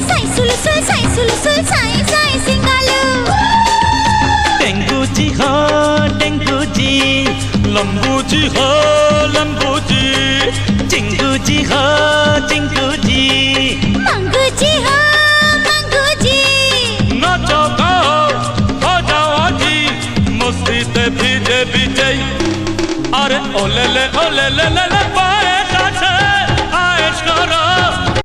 Sai सुलसुल Sai Sai सिंगालू। Tengu जी हो tengu जी, लंबू जी हो लंबू जी, चिंगू जी हो चिंगू जी, मंगू जी हो मंगू जी। नाचो गाओ हो जाओ जी, मस्ती ते भीजे भीजे। अरे ओले ले